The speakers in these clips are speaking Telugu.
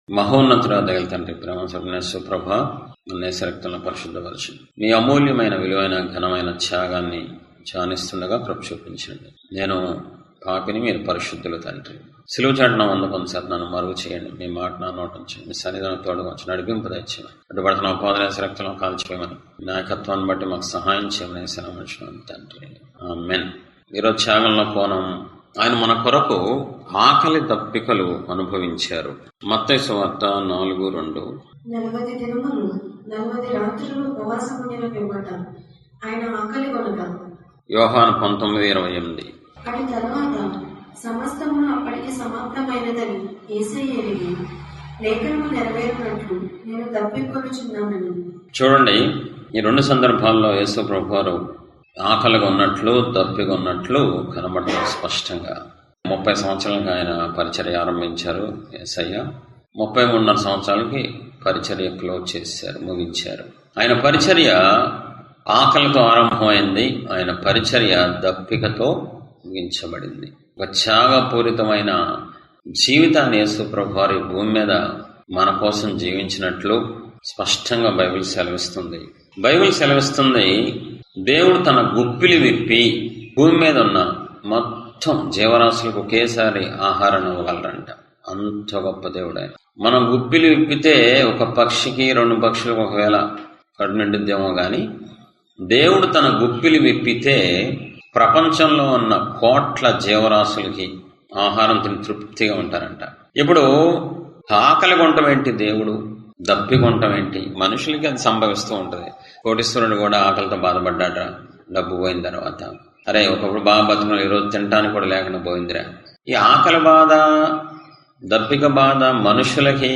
మహోన్నతుడా దయల తండ్రి, ప్రేమ స్వప్నేశ్వర ప్రభ నేసరక్తులను పరిశుద్ధపరచు. మీ అమూల్యమైన విలువైన ఘనమైన త్యాగాన్ని ధ్యానిస్తుండగా ప్రభు చూపించండి. నేను పాపిని, మీరు పరిశుద్ధులు తండ్రి. సిలువ చాటున వందకొంతసేపు నన్ను మరుగు చేయండి. మీ మాట నా నోటించండి. మీ సన్నిధానం తోడుగా వచ్చి నడిపింపు తెచ్చాను. అడ్డుపడుతున్న ఉపాధి కాల్చిపోయమని నాయకత్వాన్ని బట్టి మాకు సహాయం చేయమని సెలవుంచున్నాను తండ్రి. ఆమేన్. ఈరోజు త్యాగంలో కోణం, ఆయన మన కొరకు ఆకలి దప్పికలు అనుభవించారు. మత్తయి సువార్త 4:2. 40 దినములు 40 రాత్రులు ఉపవాసముండిన పిమ్మట ఆయన ఆకలి కొనగా. యోహాను 19:28. అటు తరువాత సమస్తమును అప్పటికి సమాప్తమైనదని యేసయ్య ఎరిగి లేఖనము నెరవేరినట్లు నేను దప్పికొనుచున్నానని. చూడండి, ఈ రెండు సందర్భాల్లో యేసు ప్రభువారు ఆకలిగా ఉన్నట్లు, దప్పిగా ఉన్నట్లు కనబడతారు స్పష్టంగా. 30 సంవత్సరాలకు ఆయన పరిచర్య ఆరంభించారు యేసయ్య. 33.5 సంవత్సరాలకి పరిచర్య క్లోజ్ చేశారు, ముగించారు. ఆయన పరిచర్య ఆకలితో ఆరంభమైంది. ఆయన పరిచర్య దప్పికతో ముగించబడింది. ఒక త్యాగపూరితమైన జీవితాన్ని యేసు ప్రభువారు భూమి మీద మన కోసం జీవించినట్లు స్పష్టంగా బైబిల్ సెలవిస్తుంది. దేవుడు తన గుప్పిలి విప్పి భూమి మీద ఉన్న మొత్తం జీవరాశులకు ఒకేసారి ఆహారం ఇవ్వగలరంట. అంత గొప్ప దేవుడు ఆయన. మనం గుప్పిలి విప్పితే ఒక పక్షికి 2 పక్షులకు ఒకవేళ కడుపు నిండుద్దేమో గాని, దేవుడు తన గుప్పిలి విప్పితే ప్రపంచంలో ఉన్న కోట్ల జీవరాశులకి ఆహారం తిని తృప్తిగా ఉంటారంట. ఇప్పుడు ఆకలి కొంటం ఏంటి, దేవుడు దప్పి కొంటం ఏంటి? మనుషులకి అది సంభవిస్తూ ఉంటది. కోటీశ్వరుడు కూడా ఆకలితో బాధపడ్డాట, డబ్బు పోయిన తర్వాత. అరే, ఒకప్పుడు బాగా బతుకులు, ఈరోజు తినడానికి కూడా లేకుండా పోయిందిరా. ఈ ఆకలి బాధ, దప్పిక బాధ మనుషులకి,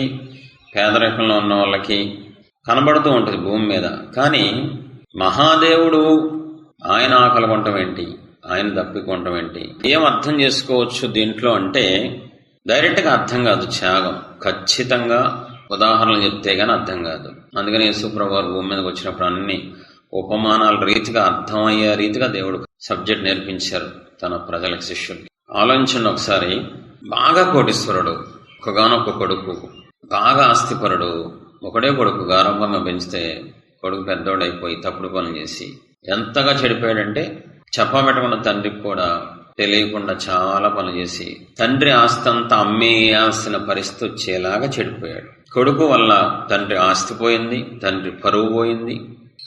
పేదరికంలో ఉన్న వాళ్ళకి కనబడుతూ ఉంటుంది భూమి మీద. కానీ మహాదేవుడు ఆయన ఆకలి కొంటం ఏంటి, ఆయన దప్పికొనటం ఏంటి? ఏం అర్థం చేసుకోవచ్చు దీంట్లో అంటే, డైరెక్ట్ గా అర్థం కాదు త్యాగం. ఖచ్చితంగా ఉదాహరణలు చెప్తే గానీ అర్థం కాదు. అందుకని యేసు ప్రభువారు భూమి మీదకి వచ్చినప్పుడు అన్ని ఉపమానాల రీతిగా అర్థమయ్యే రీతిగా దేవుడు సబ్జెక్ట్ నేర్పించారు తన ప్రజలకు, శిష్యులకి. ఆలోచించండి ఒకసారి. బాగా కోటీశ్వరుడు, ఒకగానొక్క కొడుకు, బాగా ఆస్తిపరుడు, ఒకడే కొడుకు, గారంభంగా పెంచితే కొడుకు పెద్దోడైపోయి తప్పుడు పనులు చేసి ఎంతగా చెడిపోయాడంటే, చెప్పబెట్టకుండా తండ్రికి కూడా తెలియకుండా చాలా పనులు చేసి తండ్రి ఆస్తి అంతా అమ్మేయాల్సిన పరిస్థితి వచ్చేలాగా చెడిపోయాడు. కొడుకు వల్ల తండ్రి ఆస్తి పోయింది, తండ్రి పరువు పోయింది,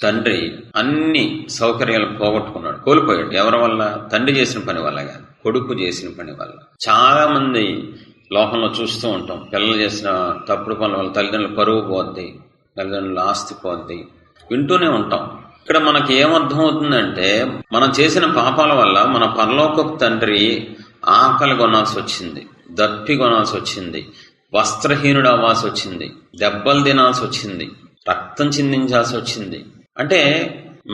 తండ్రి అన్ని సౌకర్యాలు పోగొట్టుకున్నాడు, కోల్పోయాడు. ఎవరి వల్ల? తండ్రి చేసిన పని వల్ల కాదు, కొడుకు చేసిన పని వల్ల. చాలా మంది లోకంలో చూస్తూ ఉంటాం, పిల్లలు చేసిన తప్పుడు పనుల వల్ల తల్లిదండ్రుల పరువు పోద్ది, తల్లిదండ్రుల ఆస్తి పోద్ది, వింటూనే ఉంటాం. ఇక్కడ మనకి ఏమర్థం అవుతుందంటే, మనం చేసిన పాపాల వల్ల మన పరలోకపు తండ్రి ఆకలి కొనాల్సి వచ్చింది, దప్పి కొనాల్సి వచ్చింది, వస్త్రహీనుడు అవ్వాల్సి వచ్చింది, దెబ్బలు తినాల్సి వచ్చింది, రక్తం చిందించాల్సి వచ్చింది. అంటే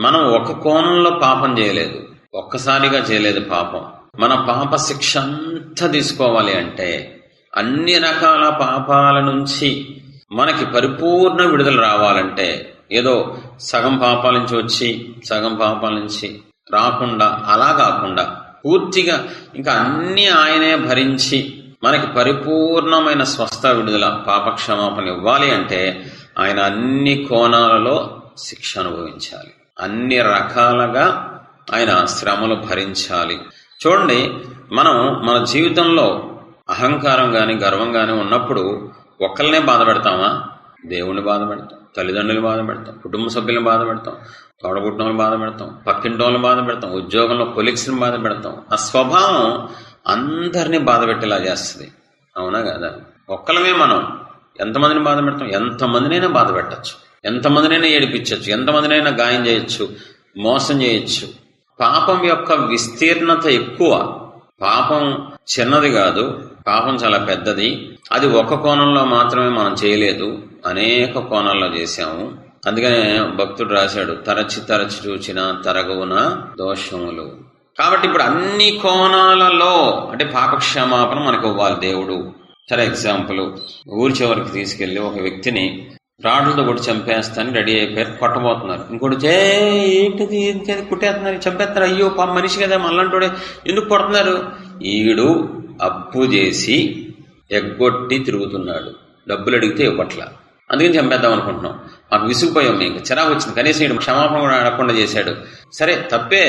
మనం ఒక కోణంలో పాపం చేయలేదు, ఒక్కసారిగా చేయలేదు పాపం. మన పాప శిక్ష అంతా తీసుకోవాలి అంటే, అన్ని రకాల పాపాల నుంచి మనకి పరిపూర్ణ విడుదల రావాలంటే, ఏదో సగం పాపాల నుంచి వచ్చి సగం పాపాల నుంచి రాకుండా, అలా కాకుండా పూర్తిగా ఇంకా అన్ని ఆయనే భరించి మనకి పరిపూర్ణమైన స్వస్థ విడుదల, పాపక్షమాపణ ఇవ్వాలి అంటే ఆయన అన్ని కోణాలలో శిక్ష అనుభవించాలి, అన్ని రకాలుగా ఆయన శ్రమలు భరించాలి. చూడండి, మనం మన జీవితంలో అహంకారం గాని గర్వం గాని ఉన్నప్పుడు ఒక్కరినే బాధ పెడతామా? దేవుణ్ణి బాధ పెడతాం, తల్లిదండ్రులు బాధ పెడతాం, కుటుంబ సభ్యులను బాధ పెడతాం, తోడబుట్టిన వాళ్ళని బాధ పెడతాం, పక్కింటి వాళ్ళని బాధ పెడతాం, ఉద్యోగంలో కొలీగ్స్ని బాధ పెడతాం. ఆ స్వభావం అందరినీ బాధ పెట్టేలా చేస్తుంది, అవునా కదా? ఒక్కలమే మనం ఎంతమందిని బాధ పెడతాం? ఎంతమందినైనా బాధ పెట్టచ్చు, ఎంతమందినైనా ఏడిపించవచ్చు, ఎంతమందినైనా గాయం చేయొచ్చు, మోసం చేయొచ్చు. పాపం యొక్క విస్తీర్ణత ఎక్కువ. పాపం చిన్నది కాదు, పాపం చాలా పెద్దది. అది ఒక కోణంలో మాత్రమే మనం చేయలేదు, అనేక కోణాల్లో చేశాము. అందుకనే భక్తుడు రాశాడు, తరచి తరచి చూచిన తరగవున దోషములు. కాబట్టి ఇప్పుడు అన్ని కోణాలలో అంటే పాపక్షమాపణ మనకు ఇవ్వాలి దేవుడు. సరే, ఎగ్జాంపుల్, ఊరి చివరికి తీసుకెళ్లి ఒక వ్యక్తిని రాడ్లతో కొట్టి చంపేస్తాను రెడీ అయిపోయారు, కొట్టబోతున్నారు. ఇంకోటి ఏంటిది కుట్టేస్తున్నారు, చంపేస్తున్నారు. అయ్యో పాప మనిషి కదా, మళ్ళంటోడే ఎందుకు కొడుతున్నారు? ఈడు అప్పు చేసి ఎగ్గొట్టి తిరుగుతున్నాడు. డబ్బులు అడిగితే ఇవ్వట్లా, అందుకని చంపేద్దాం అనుకుంటున్నాం. మాకు విసిగిపోయాం, మీకు చిరాకు వచ్చింది, కనీసం ఈడు క్షమాపణ కూడా అడగకుండా చేశాడు. సరే తప్పే,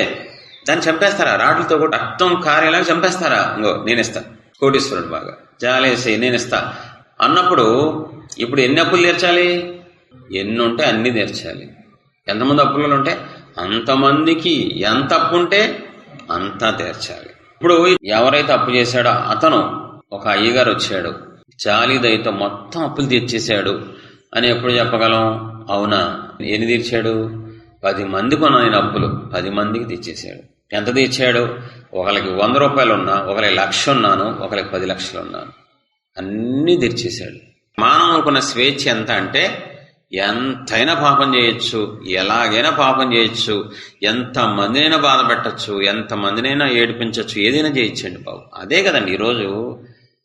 దాన్ని చంపేస్తారా? రాడ్లతో కూడా రక్తం కారేలాగా చంపేస్తారా? ఇంకో నేనిస్తా, కోటీశ్వరుడు బాగా జాలేసి నేనిస్తా అన్నప్పుడు ఇప్పుడు ఎన్ని అప్పులు తీర్చాలి? ఎన్ని ఉంటే అన్ని తీర్చాలి. ఎంతమంది అప్పులు ఉంటే అంతమందికి ఎంత అప్పు ఉంటే అంతా తీర్చాలి. ఇప్పుడు ఎవరైతే అప్పు చేశాడో అతను ఒక అయ్యగారు వచ్చాడు, జాలి దయతో మొత్తం అప్పులు తీర్చేశాడు అని ఎప్పుడు చెప్పగలం? అవునా, ఎన్ని తీర్చాడు? 10 మందికి ఉన్నా నేను అప్పులు 10 మందికి తీర్చేశాడు. ఎంత తీర్చాడు? ఒకరికి 100 రూపాయలు ఉన్నా, ఒకరికి 1,00,000 ఉన్నాను, ఒకరికి 10 లక్షలు ఉన్నాను, అన్నీ తీర్చేశాడు. మానవుకున్న స్వేచ్ఛ ఎంత అంటే ఎంతైనా పాపం చేయొచ్చు, ఎలాగైనా పాపం చేయొచ్చు, ఎంతమందినైనా బాధ పెట్టచ్చు, ఎంతమందినైనా ఏడిపించవచ్చు, ఏదైనా చేయొచ్చండి బాబు. అదే కదండి ఈరోజు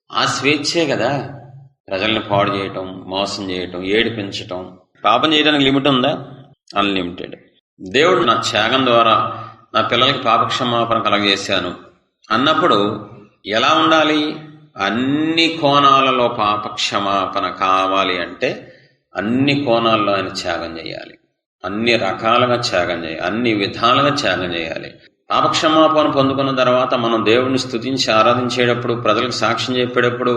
ఆ స్వేచ్ఛే కదా. ప్రజల్ని పాడు చేయటం, మోసం చేయటం, ఏడిపించటం. పాపం చేయడానికి లిమిట్ ఉందా? అన్లిమిటెడ్. దేవుడు నా త్యాగం ద్వారా నా పిల్లలకి పాపక్షమాపణ కలగజేశాను అన్నప్పుడు ఎలా ఉండాలి? అన్ని కోణాలలో పాపక్షమాపణ కావాలి అంటే అన్ని కోణాల్లో ఆయన త్యాగం చేయాలి, అన్ని రకాలుగా త్యాగం చేయాలి, అన్ని విధాలుగా త్యాగం చేయాలి. పాపక్షమాపణ పొందుకున్న తర్వాత మనం దేవుడిని స్తుతించి ఆరాధించేటప్పుడు, ప్రజలకు సాక్ష్యం చెప్పేటప్పుడు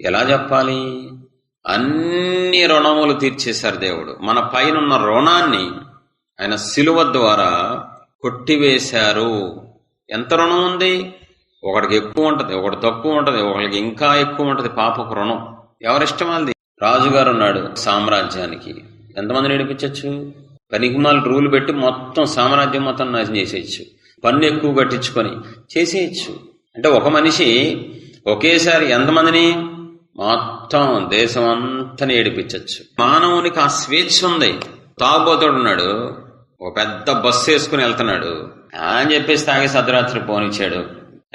ఎలా చెప్పాలి? అన్ని రుణములు తీర్చేశారు దేవుడు. మన పైన రుణాన్ని ఆయన శిలువ ద్వారా కొట్టివేశారు. ఎంత రుణం ఉంది? ఒకడికి ఎక్కువ ఉంటది, ఒకటి తక్కువ ఉంటది, ఒకరికి ఇంకా ఎక్కువ ఉంటది పాపపు రుణం. ఎవరిష్టం వాళ్ళది. రాజుగారు ఉన్నాడు సామ్రాజ్యానికి, ఎంతమందిని నడిపించచ్చు? పనికిమాల రూలు పెట్టి మొత్తం సామ్రాజ్యం మొత్తం నాశనం చేసేయచ్చు, పన్ను ఎక్కువ కట్టించుకొని చేసేయచ్చు. అంటే ఒక మనిషి ఒకేసారి ఎంతమందిని? మొత్తం దేశం అంతని ఏడిపించచ్చు. మానవునికి ఆ స్వేచ్ఛ ఉంది. తాగుబోతాడు ఉన్నాడు, ఒక పెద్ద బస్సు వేసుకుని వెళ్తున్నాడు అని చెప్పేసి తాగేసి అర్ధరాత్రి పోనిచ్చాడు,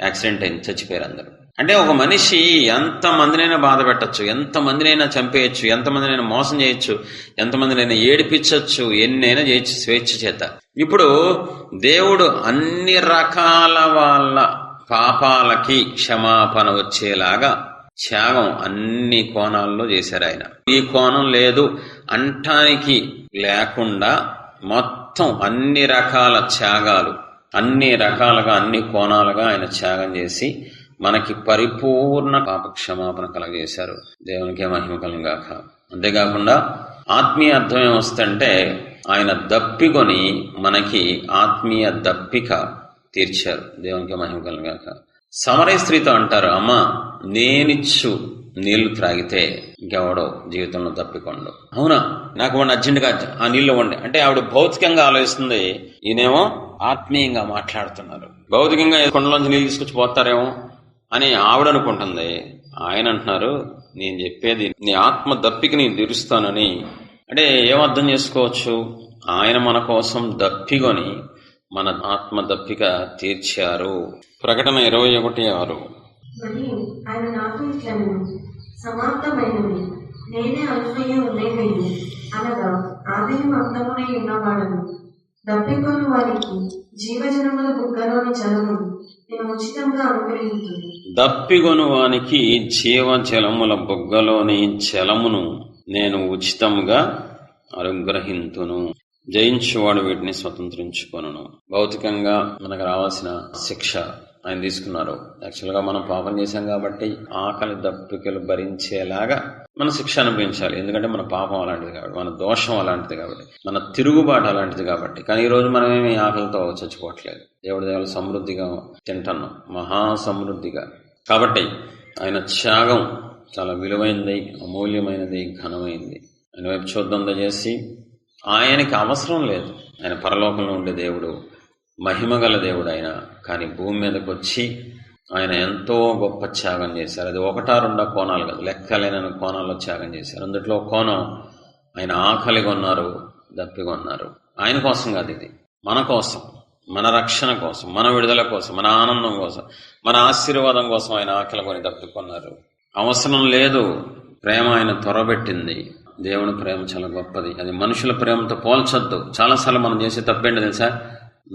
యాక్సిడెంట్ అయింది, చచ్చిపోయారు అందరూ. అంటే ఒక మనిషి ఎంతమందినైనా బాధ పెట్టచ్చు, ఎంతమందినైనా చంపేయచ్చు, ఎంతమందినైనా మోసం చేయొచ్చు, ఎంతమందినైనా ఏడిపించచ్చు, ఎన్నైనా చేయొచ్చు స్వేచ్ఛ చేత. ఇప్పుడు దేవుడు అన్ని రకాల వాళ్ళ పాపాలకి క్షమాపణ వచ్చేలాగా త్యాగం అన్ని కోణాల్లో చేశారు ఆయన. ఈ కోణం లేదు అంటానికి లేకుండా మొత్తం అన్ని రకాల త్యాగాలు, అన్ని రకాలుగా అన్ని కోణాలుగా ఆయన త్యాగం చేసి మనకి పరిపూర్ణ పాప క్షమాపణ కలగజేశారు. దేవునికి మహిమ కలుగాక. అంతేకాకుండా ఆత్మీయ అర్థం ఏమొస్తుందంటే ఆయన దప్పికొని మనకి ఆత్మీయ దప్పిక తీర్చారు. దేవునికి మహిమ కలుగాక. సమరయ స్త్రీతో అంటారు, అమ్మ నేనిచ్చు నీళ్లు త్రాగితే ఇంకెవడో జీవితంలో తప్పికొండు. అవునా, నాకు వాడిని అర్జెంటుగా ఆ నీళ్లు ఇవ్వండి అంటే ఆవిడ భౌతికంగా ఆలోచిస్తుంది, ఈయనేమో ఆత్మీయంగా మాట్లాడుతున్నారు. భౌతికంగా కొండలోంచి నీళ్ళు తీసుకొచ్చి పోతారేమో అని ఆవిడ అనుకుంటుంది. ఆయన అంటున్నారు, నేను చెప్పేది నీ ఆత్మ దప్పిక నేను తీరుస్తానని. అంటే ఏమర్థం చేసుకోవచ్చు? ఆయన మన కోసం దప్పికొని మన ఆత్మ దప్పిక తీర్చారు. ప్రకటన 21:6. మరియు ఆయన నాతో ఇట్లనెను, సమాప్తమైనది, నేనే అల్ఫయు ఒమేగయు, అనగా ఆదియు అంతమునై ఉన్నవాడను. దప్పికొను వారికి జీవజలముల బుగ్గలోని జలమును నేను ఉచితంగా అనుగ్రహించును. దప్పిగొను వానికి జీవజలముల బుగ్గలోని జలమును నేను ఉచితంగా అనుగ్రహింతును. జయించువాడు వీటిని స్వతంత్రించుకొనును. భౌతికంగా మనకు రావాల్సిన శిక్ష ఆయన తీసుకున్నారు. యాక్చువల్గా మనం పాపం చేశాం కాబట్టి ఆకలి దప్పికలు భరించేలాగా మన శిక్ష అనుభవించాలి. ఎందుకంటే మన పాపం అలాంటిది కాబట్టి, మన దోషం అలాంటిది కాబట్టి, మన తిరుగుబాటు అలాంటిది కాబట్టి. కానీ ఈ రోజు మనమేమి ఆకలితో చచ్చిపోవట్లేదు. దేవుడి దేవుడు సమృద్ధిగా తింటున్నాం, మహా సమృద్ధిగా. కాబట్టి ఆయన త్యాగం చాలా విలువైనది, అమూల్యమైనది, ఘనమైనది. ఆయన వైపు చూద్దాం దయచేసి. ఆయనకి అవసరం లేదు, ఆయన పరలోకంలో ఉండే దేవుడు, మహిమగల దేవుడు ఆయన. కానీ భూమి మీదకి వచ్చి ఆయన ఎంతో గొప్ప త్యాగం చేశారు. అది 1-2 కోణాలు కాదు, లెక్కలేని కోణాల్లో త్యాగం చేశారు. అందులో కోణం ఆయన ఆకలిగా ఉన్నారు, దప్పిగా ఉన్నారు. ఆయన కోసం కాదు, ఇది మన కోసం, మన రక్షణ కోసం, మన విడుదల కోసం, మన ఆనందం కోసం, మన ఆశీర్వాదం కోసం ఆయన ఆకలి కొని దప్పికొన్నారు. అవసరం లేదు, ప్రేమ ఆయన త్వరబెట్టింది. దేవుని ప్రేమ చాలా గొప్పది, అది మనుషుల ప్రేమతో పోల్చొద్దు. చాలాసార్లు మనం చేసే తప్పేంటి తెలుసా?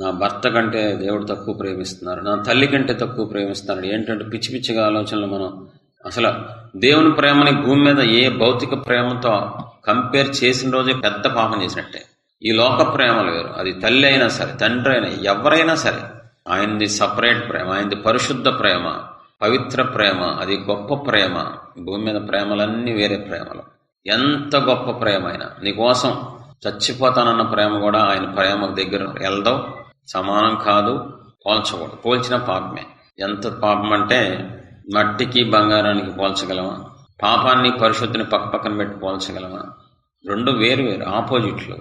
నా భర్త కంటే దేవుడు తక్కువ ప్రేమిస్తున్నారు, నా తల్లి కంటే తక్కువ ప్రేమిస్తున్నారు. ఏంటంటే పిచ్చి పిచ్చిగా ఆలోచనలు మనం అసలు దేవుని ప్రేమని భూమి మీద ఏ భౌతిక ప్రేమతో కంపేర్ చేసిన రోజే పెద్ద పాపం చేసినట్టే. ఈ లోక ప్రేమలు వేరు, అది తల్లి అయినా సరే, తండ్రి అయినా, ఎవరైనా సరే. ఆయనది సపరేట్ ప్రేమ, ఆయనది పరిశుద్ధ ప్రేమ, పవిత్ర ప్రేమ, అది గొప్ప ప్రేమ. భూమి మీద ప్రేమలన్నీ వేరే ప్రేమలు. ఎంత గొప్ప ప్రేమ అయినా, నీకోసం చచ్చిపోతానన్న ప్రేమ కూడా ఆయన ప్రేమ దగ్గర వెళ్దాం, సమానం కాదు, పోల్చకూడదు. పోల్చిన పాపమే. ఎంత పాపం అంటే మట్టికి బంగారానికి పోల్చగలమా? పాపాన్ని పరిశుద్ధిని పక్కన పెట్టి పోల్చగలమా? రెండు వేరు వేరు ఆపోజిట్లు.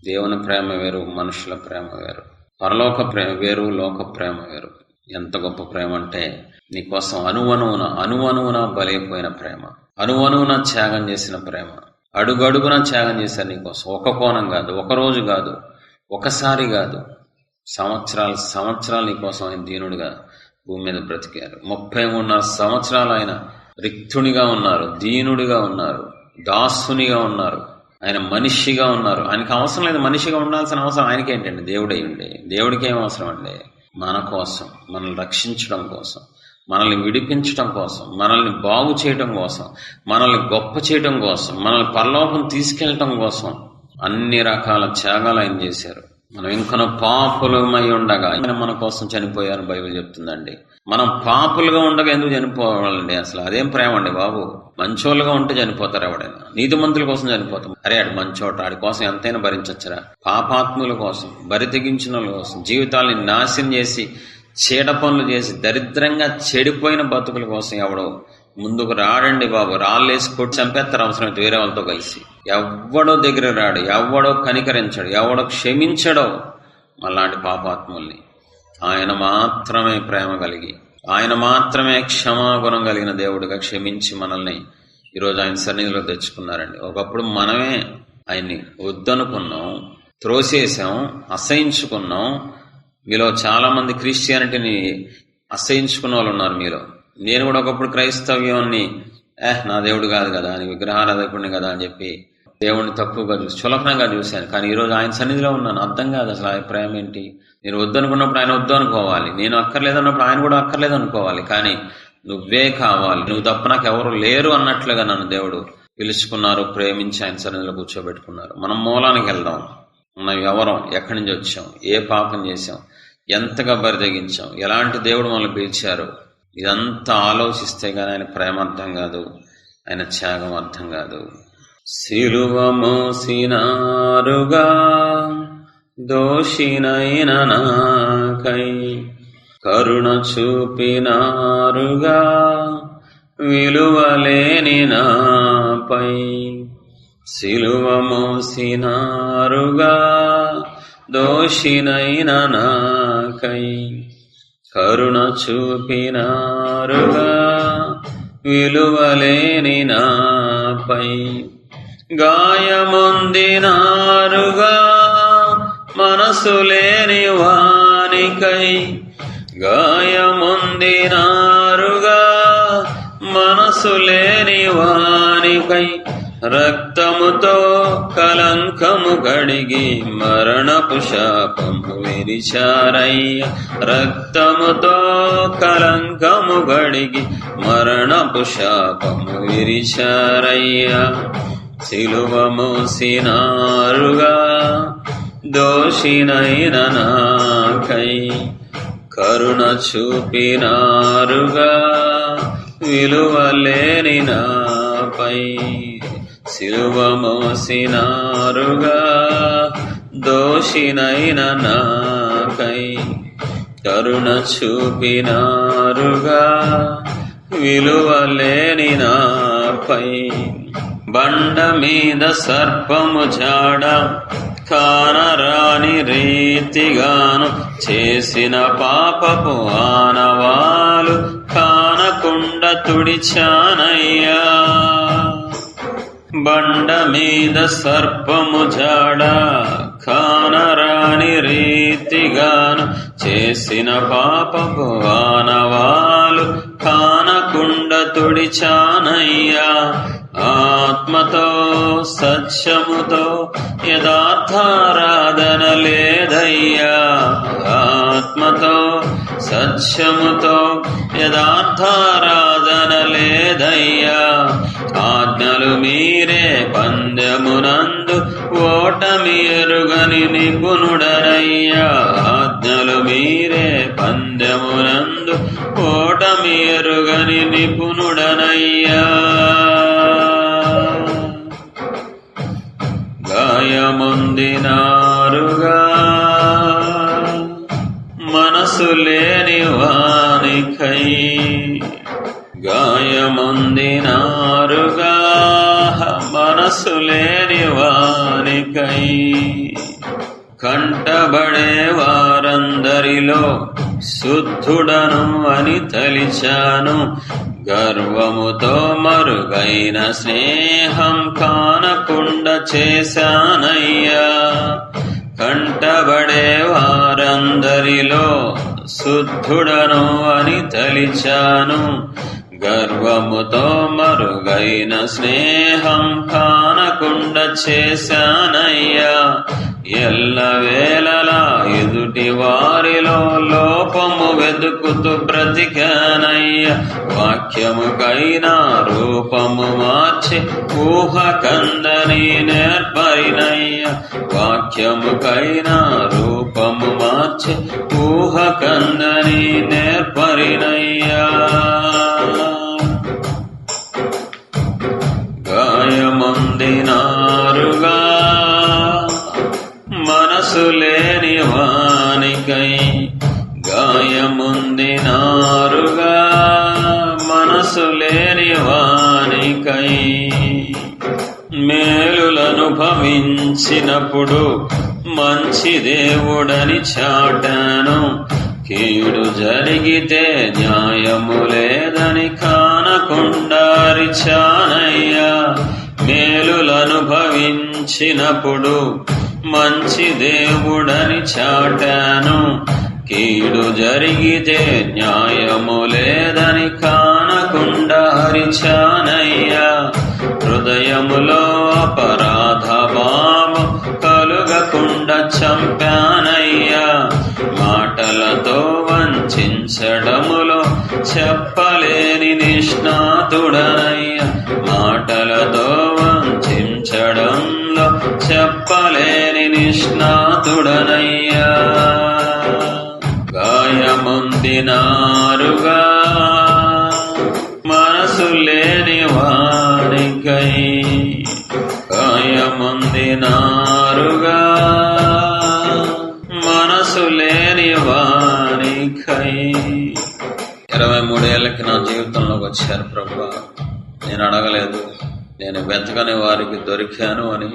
దేవుని ప్రేమ వేరు, మనుషుల ప్రేమ వేరు. పరలోక ప్రేమ వేరు, లోక ప్రేమ వేరు. ఎంత గొప్ప ప్రేమ అంటే నీకోసం అణువణువున బలైపోయిన ప్రేమ, అణువణువున త్యాగం చేసిన ప్రేమ, అడుగడుగున త్యాగం చేశారు నీకోసం. ఒక కోణం కాదు, ఒక రోజు కాదు, ఒకసారి కాదు, సంవత్సరాలు నీకోసం ఆయన దీనుడిగా భూమి మీద బ్రతికారు. 33 సంవత్సరాలు ఆయన రిక్తునిగా ఉన్నారు, దీనుడిగా ఉన్నారు, దాసునిగా ఉన్నారు, ఆయన మనిషిగా ఉన్నారు. ఆయనకి అవసరం లేదు, మనిషిగా ఉండాల్సిన అవసరం ఆయనకి ఏంటండి? దేవుడై ఉండే దేవుడికి ఏం అవసరం అండి? మన కోసం, మనల్ని రక్షించడం కోసం, మనల్ని విడిపించడం కోసం, మనల్ని బాగు చేయటం కోసం, మనల్ని గొప్ప చేయటం కోసం, మనల్ని పరలోకం తీసుకెళ్లటం కోసం అన్ని రకాల త్యాగాలు ఆయన చేశారు. మనం ఇంకనూ పాపులమై ఉండగా ఆయన మన కోసం చనిపోయారు బైబిల్ చెప్తుందండి. మనం పాపులుగా ఉండగా ఎందుకు చనిపోవాలండి? అసలు అదేం ప్రేమ అండి బాబు? మంచోళ్ళుగా ఉంటే చనిపోతారు ఎవడైనా, నీతిమంతుల కోసం చనిపోతాం. అరే ఆడు మంచోట, ఆడి కోసం ఎంతైనా భరించచ్చురా. పాపాత్ముల కోసం, బరి తెగించిన వాళ్ళ కోసం, జీవితాలని నాశనం చేసి చీడ పనులు చేసి దరిద్రంగా చెడిపోయిన బతుకుల కోసం ఎవడో ముందుకు రాడండి బాబు. రాళ్ళేసి కొట్టి చంపేస్తారు అవసరమైతే వేరే వాళ్ళతో కలిసి. ఎవడో దగ్గర రాడు, ఎవడో కనికరించడు, ఎవడో క్షమించడో మళ్ళాంటి పాపాత్ముల్ని. ఆయన మాత్రమే ప్రేమ కలిగి, ఆయన మాత్రమే క్షమాగుణం కలిగిన దేవుడిగా క్షమించి మనల్ని ఈరోజు ఆయన సన్నిధిలో తెచ్చుకున్నారండి. ఒకప్పుడు మనమే ఆయన్ని వద్దనుకున్నాం, త్రోసేసాం, అసహించుకున్నాం. మీలో చాలా మంది క్రిస్టియానిటీని అసహించుకున్న వాళ్ళు ఉన్నారు మీలో. నేను కూడా ఒకప్పుడు క్రైస్తవ్యాన్ని నా దేవుడు కాదు కదా అని, విగ్రహారాధకుడిని కదా అని చెప్పి దేవుడిని తక్కువగా చూసి చులకనంగా చూశాను. కానీ ఈరోజు ఆయన సన్నిధిలో ఉన్నాను. అర్థం కాదు అసలు ఆయన ప్రేమ ఏంటి. నేను వద్దనుకున్నప్పుడు ఆయన వద్దు అనుకోవాలి, నేను అక్కర్లేదన్నప్పుడు ఆయన కూడా అక్కర్లేదు అనుకోవాలి. కానీ నువ్వే కావాలి, నువ్వు తప్ప నాకు ఎవరు లేరు అన్నట్లుగా నన్ను దేవుడు పిలుచుకున్నారు, ప్రేమించి ఆయన సన్నిధిలో కూర్చోబెట్టుకున్నారు. మనం మూలానికి వెళ్దాం. మనం ఎవరం, ఎక్కడి నుంచి వచ్చాం, ఏ పాపం చేశాం, ఎంతగా బరి తెగించాం, ఎలాంటి దేవుడు మనల్ని పిలిచారు, ఇదంతా ఆలోచిస్తే గానీ ఆయన ప్రేమ అర్థం కాదు, ఆయన త్యాగం అర్థం కాదు. సిలువ మోసినారుగా దోషినైన నాకై, కరుణ చూపినారుగా విలువలేని నాపై. సిలువ మోసినారుగా దోషినైన నాకై, కరుణ చూపినారుగా విలువలేని నాపై. గాయముందినారుగా మనసు లేని వానికై, గాయముందినారుగా మనసు లేని వానికై. రక్తముతో కలంకము గడిగి మరణపు శాపము విరిచారయ్య, రక్తముతో కలంకము గడిగి మరణపు శాపము విరిచారయ్య. సిలువ మోసినారుగా దోషినైన నాకై, కరుణ చూపినారుగా విలువలేని నాపై. సిలువ మోసినారుగా దోషినైన నాకై, కరుణ చూపినారుగా విలువలేని నాపై. బండ మీద సర్పము జాడ కానరాని రీతిగాను, చేసిన పాపపు ఆనవాలు కానకుండా తుడిచానయ్యా. బండ మీద సర్పము జాడ కానరాని రీతిగాను, చేసిన పాపపు ఆనవాలు కానకుండా తుడిచానయ్యా. ఆత్మతో సత్యముతో యథార్థారాధన లేదయ్యా, ఆత్మతో సత్యముతో యథార్థారాధన లేదయ్యా. ఆజ్ఞలు మీరే పందెమునందు ఓటమి ఎరుగని నిపుణుడనయ్యా. ఆజ్ఞలు మీరే పందెమునందు ఓటమి ఎరుగని నిపుణుడనయ్యా. గాయముందినారుగా మనసు లేని వానికై, గాయముందినారుగా మనసు లేని వానికై, కంటబడే వారందరిలో శుద్ధుడను అని తలిచాను. గర్వముతో మరుగైన స్నేహం కానకుండా చేశానయ్యా. కంటబడే వారందరిలో శుద్ధుడను అని తలిచాను. గర్వముతో మరుగైన స్నేహం కానకుండా చేశానయ్యా. ఎల్లవేళలా ఎదుటి వారిలో లోపము వెతుకుతూ బ్రతికానయ్యా. వాక్యముకైనా రూపము మార్చి ఊహ కందని నేర్పరినయ్యా. వాక్యముకైనా రూపము మార్చి ఊహ కందని నేర్పరినయ్యా. గాయముందినారుగా మనసు లేని వానికై, గాయముందినారుగా మనసు లేని వానికై, మేలులను భవించినప్పుడు మంచి దేవుడని చాటాను. కీడు జరిగితే న్యాయము లేదని కానకుండా అరిచానయ్యా. మేలులను భవించినప్పుడు మంచి దేవుడని చాటాను. కీడు జరిగితే న్యాయము లేదని కానకుండా అరిచానయ్యా. హృదయములో అపరాధ భావం కలుగకుండా చంపానయ్యా. మాటలతో వంచడములో చెప్పలేని నిష్ణాతుడనయ్యా. మాటలతో వంచడంలో చెప్పలేని నిష్ణాతుడనయ్యా. గాయముందినారుగా మనసు లేని వానికై, గాయముందినారుగా మనసు లేని వానికై. 23 ఏళ్ళకి నా జీవితంలోకి వచ్చారు ప్రభువా. నేను అడగలేదు, నేను వెతకని వారికి దొరికాను అని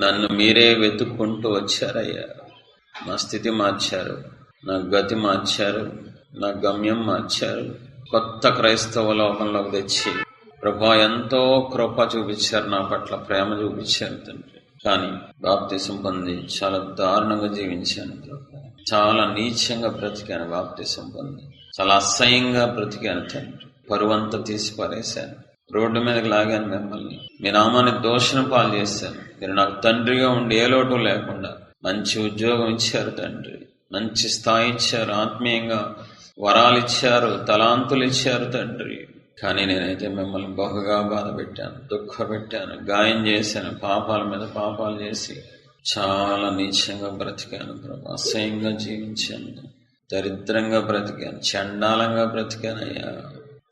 నన్ను మీరే వెతుక్కుంటూ వచ్చారయ్యా. నా స్థితి మార్చారు, నా గతి మార్చారు, నా గమ్యం మార్చారు. కొత్త క్రైస్తవ లోకంలోకి తెచ్చి ప్రభువా ఎంతో కృప చూపించారు, నా పట్ల ప్రేమ చూపించారు తండ్రి. కానీ బాప్తిసం పొంది చాలా దారుణంగా జీవించాను ప్రభు. చాలా నీచంగా బ్రతికాను. బాప్తిసం పొంది చాలా అసహ్యంగా బ్రతికాను తండ్రి. పరువంతా తీసి పారేశాను, రోడ్డు మీదకి లాగాను మిమ్మల్ని. మీ నామాన్ని దోషణ పాలు చేశాను. మీరు నాకు తండ్రిగా ఉండి ఏ లోటు లేకుండా మంచి ఉద్యోగం ఇచ్చారు తండ్రి, మంచి స్థాయి ఇచ్చారు, ఆత్మీయంగా వరాలు ఇచ్చారు, తలాంతులు ఇచ్చారు తండ్రి. కానీ నేనైతే మిమ్మల్ని బహుగా బాధ పెట్టాను, దుఃఖ పెట్టాను, గాయం చేశాను, పాపాల మీద పాపాలు చేసి చాలా నీచంగా బ్రతికాను ప్రభు. అసహ్యంగా జీవించాను, దరిద్రంగా బ్రతికాను, చండాలంగా బ్రతికానయ్యా.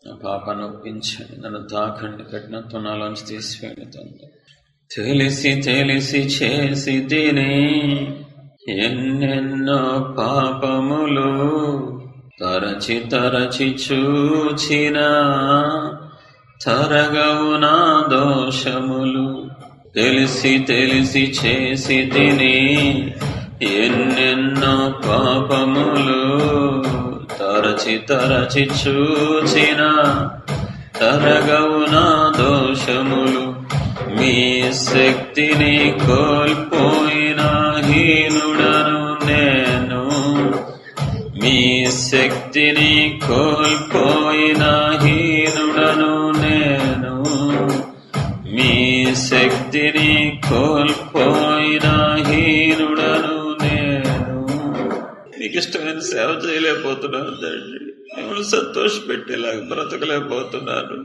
నా పాపాన్ని ఒప్పించండి, నన్ను తాకండి, కఠిన తునాలోంచి తీసివేయండి తండ్రి. తెలిసి తెలిసి చేసి తిని ఎన్నెన్నో పాపములు, తరచి తరచి చూచిన తరగవు నా దోషములు. తెలిసి తెలిసి చేసి తిని ఎన్నెన్నో పాపములు, తరచి తరచి చూచిన తరగవు నా దోషములు. మీ శక్తిని కోల్పోయిన హీనుడను నేను, మీ శక్తిని కోల్పోయిన హీనుడను నేను, మీ శక్తిని కోల్పోయిన హీనుడను నేను. మీకు ఇష్టమైన నేను సేవ చేయలేకపోతున్నాను తండ్రి. మిమ్మల్ని సంతోషపెట్టేలాగా బ్రతకలేకపోతున్నాను.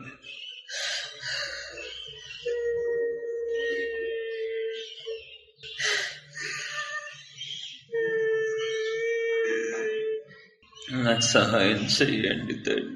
నాకు సహాయం చెయ్యండి తండ్రి.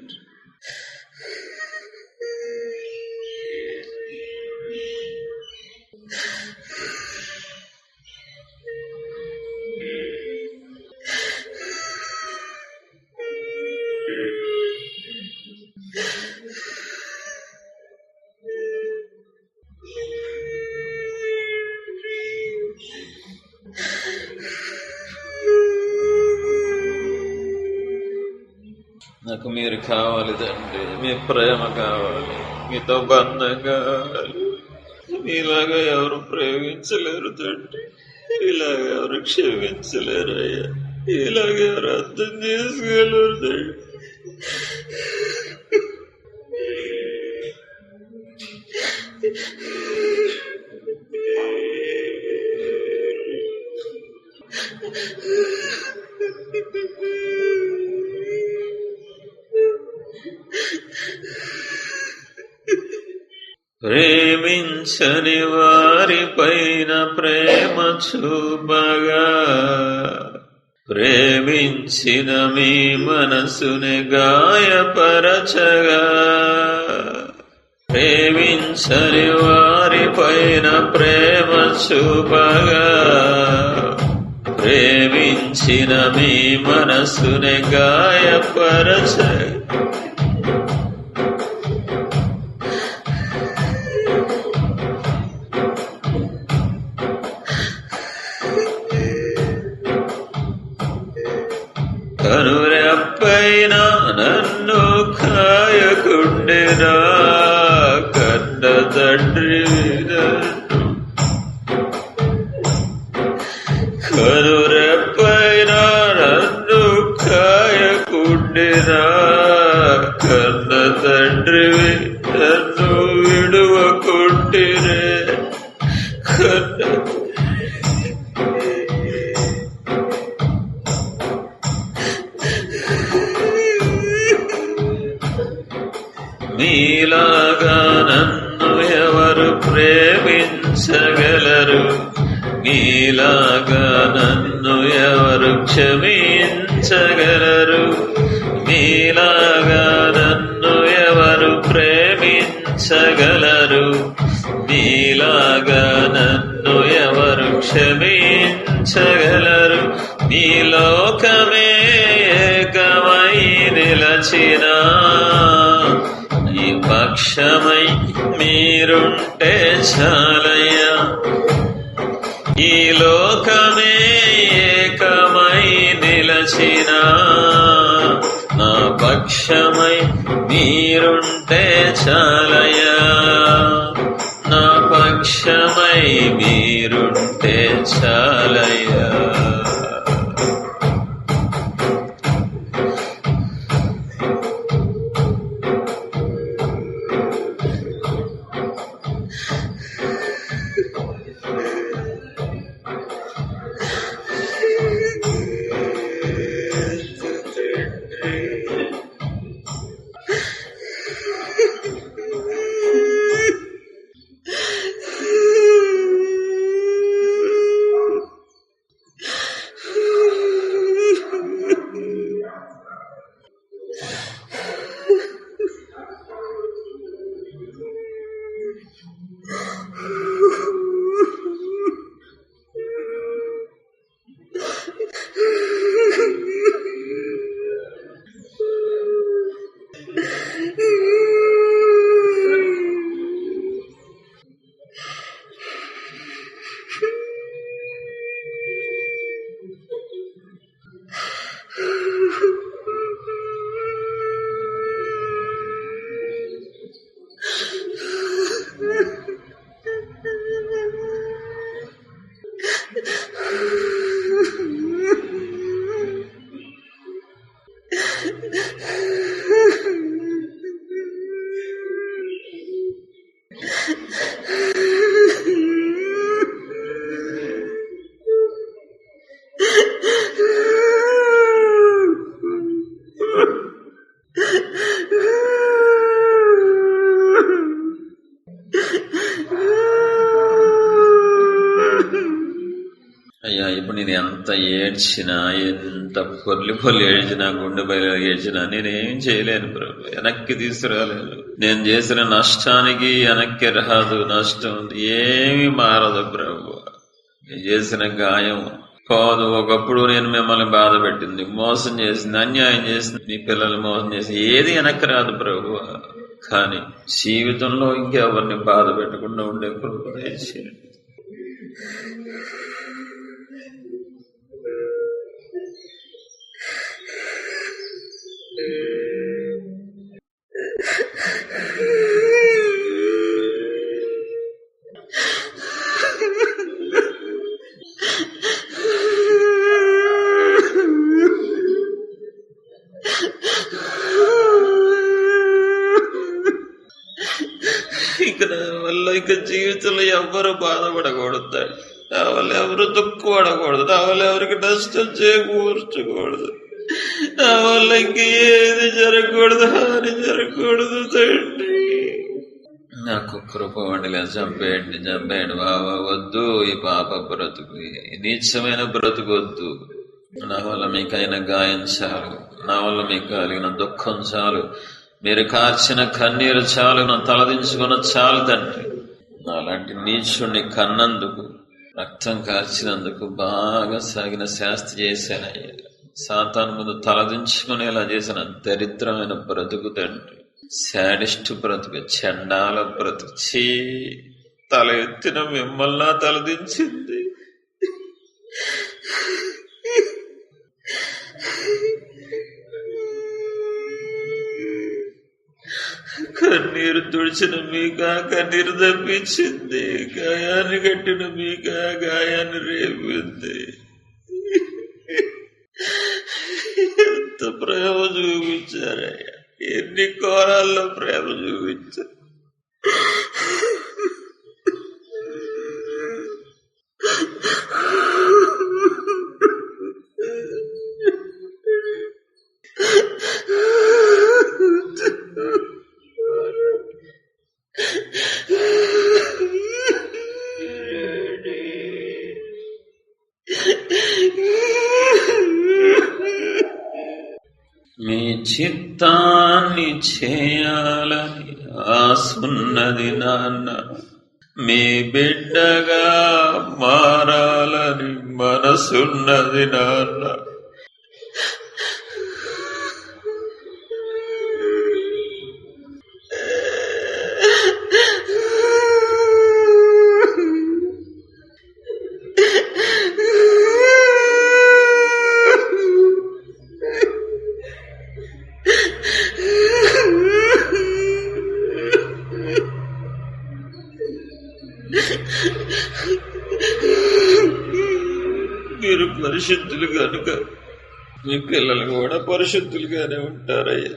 నాకు మీరు కావాలి తండ్రి. మీ ప్రేమ కావాలి, మీతో బంధం కావాలి. మీలాగా ఎవరు ప్రేమించలేరు తండ్రి. ఇలాగ ఎవరు క్షమించలేరు అయ్యా. ఇలాగ ఎవరు అర్థం చేసుకోలేరు తండ్రి. ప్రేమించని వారిపైన ప్రేమ చూపగా, ప్రేమించిన మీ మనసుని గాయపరచగా, ప్రేమించని వారిపైన ప్రేమ చూపగా, ప్రేమించిన మీ మనసుని గాయపరచగా, కనురెప్పైన నన్ను కాయకుండెనా కన్న తండ్రి. కనురెప్పైన నన్ను కాయకుండెనా కన్న తండ్రి. నన్ను విడువకుంటిరే కన్న మీలాగా నన్ను ఎవరు ప్రేమించగలరు? మీలాగా నన్ను ఎవరు క్షమించగలరు? మీలాగా నన్ను ఎవరు ప్రేమించగలరు? మీలాగా నన్ను ఎవరు క్షమించగలరు? మీ లోకమే ఏకమై నిలచిన ఈ పక్షమై మీరుంటే చాలయ్యా. ఈ లోకమే ఏకమై నిలచిన నా పక్షమై మీరుంటే చాలయ్యా. నా పక్షమై మీరుంటే చాలయ్యా. ఎంత ఏడ్చినా, ఎంత పొర్లి ఏడ్చినా, గుండె బయలు ఏడ్చినా నేనేం చేయలేను ప్రభు, వెనక్కి తీసుకురాలేను. నేను చేసిన నష్టానికి వెనక్కి రాదు, నష్టం ఏమి మారదు ప్రభు. నేను చేసిన గాయం పోదు. ఒకప్పుడు నేను మిమ్మల్ని బాధ పెట్టింది, మోసం చేసింది, అన్యాయం చేసింది, మీ పిల్లల్ని మోసం చేసి ఏది వెనక్కి రాదు ప్రభు. కానీ జీవితంలో ఇంకెవరిని బాధ పెట్టకుండా ఉండే కృప దయచేయండి. ఇక జీవితంలో ఎవ్వరు బాధపడకూడదు, నా వల్ల ఎవరు దుఃఖపడకూడదు, నా వల్ల ఎవరికి నష్టం చేకూర్చకూడదు, నా వల్ల ఇంకేది జరగకూడదు, హాని జరగకూడదు తండ్రి. నాకు కృప వండిలే, చంపేయండి బాబా, వద్దు ఈ పాప బ్రతుకు, నీచమైన బ్రతుకు వద్దు. నా వల్ల మీకైన గాయం చాలు, నా వల్ల మీకు కలిగిన దుఃఖం చాలు, మీరు కార్చిన కన్నీరు చాలు, నా తలదించుకున్న చాలు తండ్రి. అలాంటి నీచుడిని కన్నందుకు, రక్తం కార్చినందుకు బాగా సాగిన శాస్తి చేశానయ్యా. సాతాను ముందు తలదించుకునేలా చేసిన దరిద్రమైన బ్రతుకు తండ్రి, శాడిస్టు బ్రతుకు, చండాల బ్రతుకు, తల ఎత్తిన మిమ్మల్ని తలదించింది. కన్నీరు తుడిచిన మీక కన్నీరు తప్పించింది, గాయాన్ని కట్టిన మీక గాయాన్ని రేపింది. ఎంత ప్రేమ చూపించారయ్యా, ఎన్ని కోరాల్లో ప్రేమ చూపించారు. మీ చిత్తాన్ని చేయాలని ఆసున్నది నాన్న, మీ బిడ్డగా మారాలని మనసున్నది నాన్న. మీరు పరిశుద్ధులు కనుక మీ పిల్లలు కూడా పరిశుద్ధులుగానే ఉంటారయ్యా.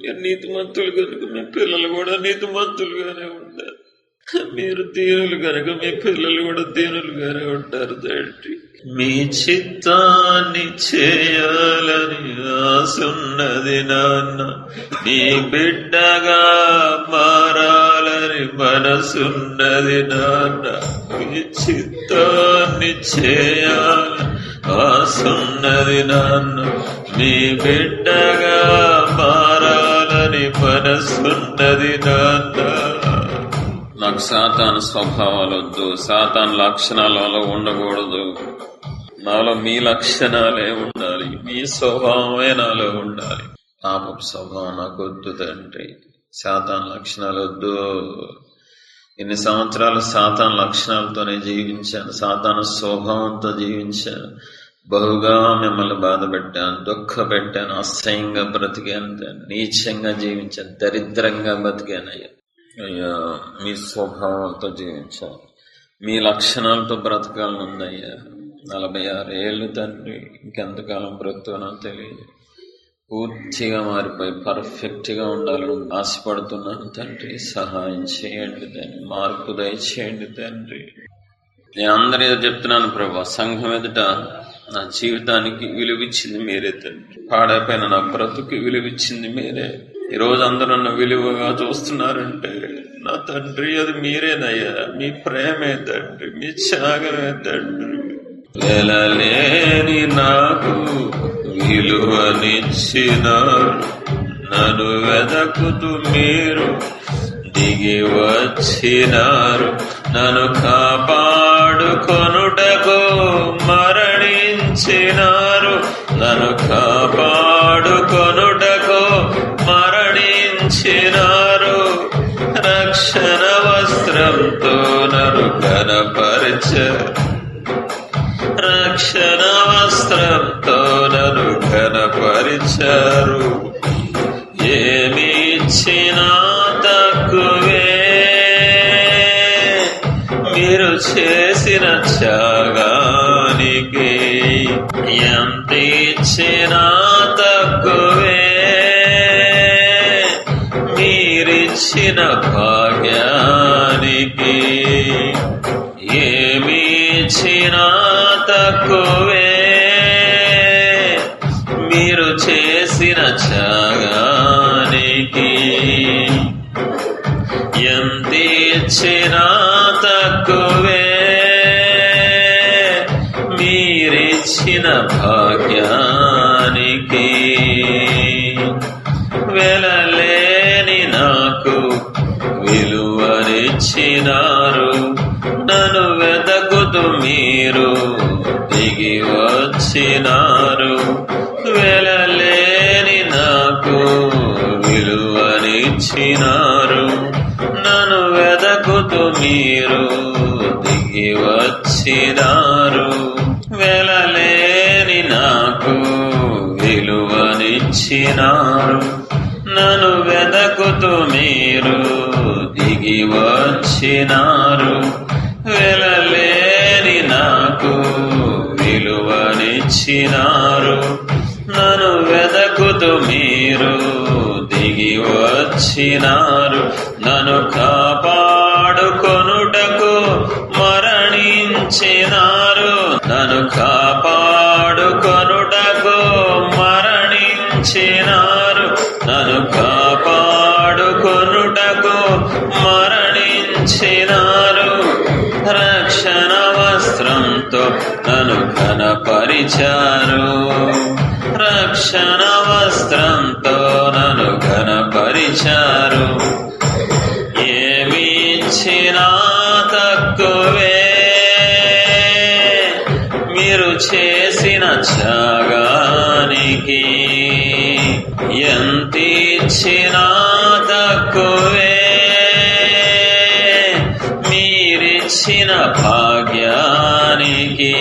మీరు నీతిమంతులు కనుక మీ పిల్లలు కూడా నీతిమంతులుగానే ఉంటారు. మీరు దీనులు కనుక మీ పిల్లలు కూడా దీనులుగానే ఉంటారు తండ్రి. మీ చిత్తాన్ని చేయాలని ఆసున్నది నాన్న, మీ బిడ్డగా మారాలని మనసున్నది నాన్న. మీ చిత్తాన్ని చేయాలని ఆసున్నది నాన్న, మీ బిడ్డగా మారాలని మనసున్నది నాన్న. నాకు సాతాను స్వభావాలు వద్దు, సాతాను లక్షణాలలో ఉండకూడదు. నాలో మీ లక్షణాలే ఉండాలి, మీ స్వభావమే నాలో ఉండాలి. పాపపు స్వభావం నాకు వద్దు తండ్రి, సాతాను లక్షణాలు వద్దు. ఇన్ని సంవత్సరాలు సాతాను లక్షణాలతోనే జీవించాను, సాతాను స్వభావంతో జీవించాను. బహుగా మిమ్మల్ని బాధ పెట్టాను, దుఃఖ పెట్టాను, అసహ్యంగా బ్రతికాను, నీచంగా జీవించాను, దరిద్రంగా బతికానయ్యా. అయ్యా మీ స్వభావాలతో జీవించాలి, మీ లక్షణాలతో బ్రతకాలనుందయ్యా. 46 ఏళ్ళు తండ్రి, ఇంకెంతకాలం బ్రతుకునో తెలియదు. పూర్తిగా మారిపోయి పర్ఫెక్ట్గా ఉండాలని ఆశపడుతున్నాను తండ్రి. సహాయం చేయండి తండ్రి, మార్పు దయచేయండి తండ్రి. నేను అందరి ఎదుట చెప్తున్నాను ప్రభా, సంఘం ఎదుట నా జీవితానికి విలువిచ్చింది మీరే తండ్రి, పాడైపోయిన నా బ్రతుకు విలువిచ్చింది మీరే. ఈరోజు అందరూ నన్ను విలువగా చూస్తున్నారంటే నా తండ్రి అది మీరేనయ్యా. మీ ప్రేమే తండ్రి, మీ త్యాగమే తండ్రి. వెలలేని నాకు విలువనిచ్చినారు, నన్ను వెదకుతూ మీరు దిగి వచ్చినారు. నన్ను కాపాడుకొనుటకు మరణించినారు, నన్ను కాపాడుకొనుటకు మరణించినారు. రక్షణ వస్త్రంతో నన్ను ఘనపరిచారు, రక్షణ వస్త్రంతో నన్ను ఘనపరిచారు. ఏమి ఇచ్చినా తక్కువే, మీరు చేసిన త్యాగానికి. ఎంత ఇచ్చినా తక్కువే, మీరిచ్చిన భాగ్యానికి. ఏమి ఇచ్చినా తక్కువే, మీరు చేసిన త్యాగానికి. ఎంత ఇచ్చినా తక్కువే, మీరిచ్చిన భాగ్యానికి. వెలలేని నాకు విలువనిచ్చినారు, నన్ను వెదకుతూ మీరు దిగి వచ్చినారు. వెలలేని నాకు విలువనిచ్చినారు, నన్ను వెదకుతూ మీరు దిగి వచ్చినారు. వెలలేని నాకు విలువనిచ్చినారు, నన్ను వెదకుతూ మీరు దిగి వచ్చినారు. వెలలేని నాకు విలువనిచ్చినారు, నన్ను వెదకుతూ మీరు దిగి వచ్చినారు. నన్ను కాపాడుకొనుటకు మరణించినారు, నన్ను కాపాడుకొనుటకు మరణించినారు, నన్ను కాపాడుకొనుటకు మరణించినారు. రక్షణ వస్త్రంతో నన్ను ఘనపరిచారు, రక్షణ వస్త్రంతో నన్ను ఘనపరిచారు. ఏమి ఇచ్చినా తక్కువే, మీరు చేసిన త్యాగానికి. ఎంత ఇచ్చినా తక్కువే, మీరిచ్చిన భాగ్యానికి.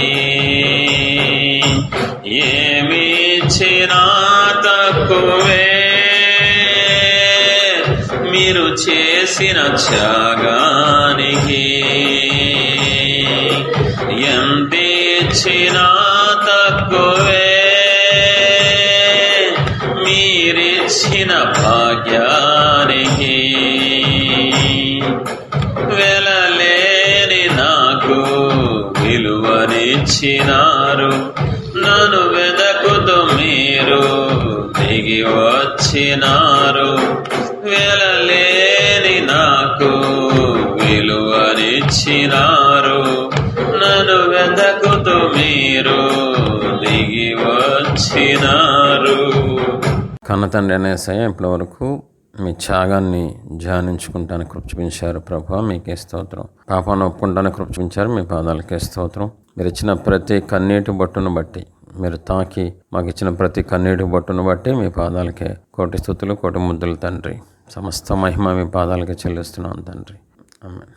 ఏమి ఇచ్చినా తక్కువే, మీరు చేసిన త్యాగానికి. ఎంత ఇచ్చినా తక్కువే, మీరిచ్చిన భాగ్యానికి. వెలలేని నాకు విలువనిచ్చినారు, నన్ను వెదకుతూ మీరు దిగి వచ్చినారు. వెలలేని నాకు విలువనిచ్చినారు, నన్ను వెదకుతూ మీరు దిగి వచ్చినారు. కన్నతండ్రి అనేసయ్య, ఇప్పటి వరకు మీ త్యాగాన్ని ధ్యానించుకుంటానికి కృప చూపించారు ప్రభువా, మీకే స్తోత్రం. పాపాన్ని ఒప్పుకుంటానికి కృప చూపించారు, మీ పాదాలకే స్తోత్రం. మీరు ఇచ్చిన ప్రతి కన్నీటి బొట్టును బట్టి, మీరు తాకి మాకు ఇచ్చిన ప్రతి కన్నీటి బొట్టును బట్టి మీ పాదాలకే కోటి స్తుతులు, కోటి ముద్దులు తండ్రి. సమస్త మహిమ మీ పాదాలకే చెల్లిస్తున్నాం తండ్రి. ఆమేన్.